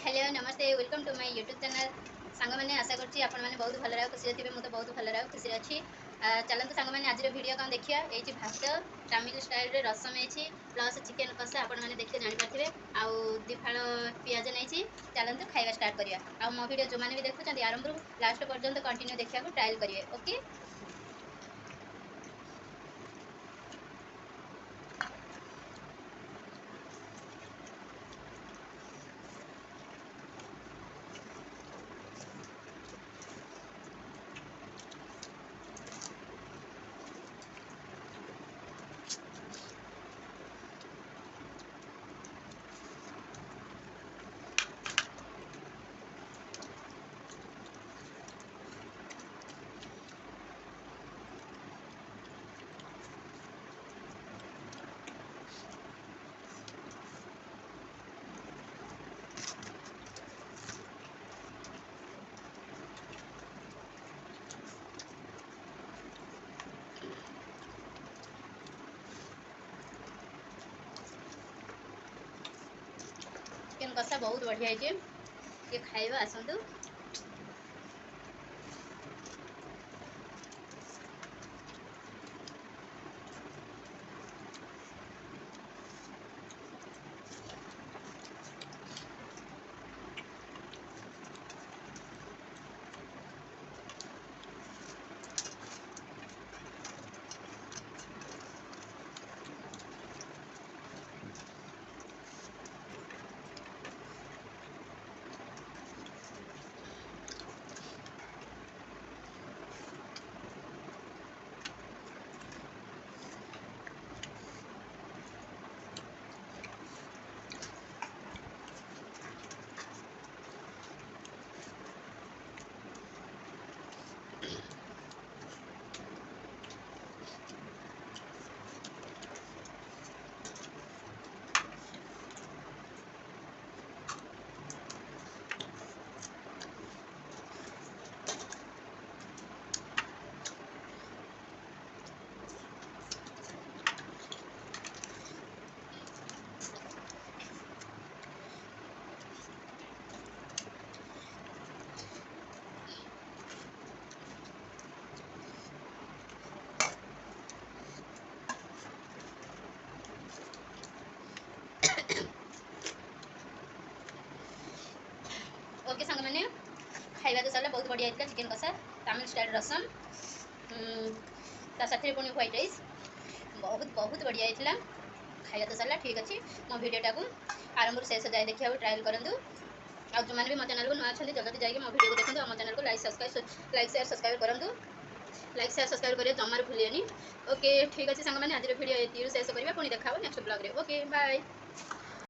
Hello नमस्ते welcome to my YouTube channel song मैंने आशा करछि आपण माने बहुत भल रहा खुशी थे मुझे बहुत भल रहा खुशी अच्छी चलते सांग मैंने आज वीडियो कौन देखिया ये भात तमिल स्टाइल रे रसम है प्लस चिकेन कषा आपण मैंने देखते जापारे आउ दिफाड़ पिज नहीं चलते खाଇବା स्टार्ट करिया आ मो वीडियो जो मैंने भी देखुं आरंभ लास्ट पर्यंत कंटिन्यू देखा ट्रायल करिए ओके। चिकेन कषा बहुत बढ़िया है ये खाइबा आसतु। ओके सांग मैंने खाइबा तो सारा बहुत बढ़िया था चिकेन कषा तमिल स्टाइल रसम साथी पुणी व्हाइट राइस बहुत बहुत बढ़िया होता खाइबा तो सारा ठीक अच्छे मो भिडटा को आरंभ शेष जाए देखा ट्रायल करूँ आ जो मैंने भी मो चैनल को नुआ जल्दी जाइए मो वीडियो को देखो मो चैनल को लाइक शेयर सब्सक्राइब करूँ लाइक शेयर सब्सक्राइब करें जमार भूलिए ओके ठीक अच्छे सांग मैंने आज वीडियो ये शेष करेंगे पुणी देखा नेक्स्ट ब्लॉग रे ओके बाय।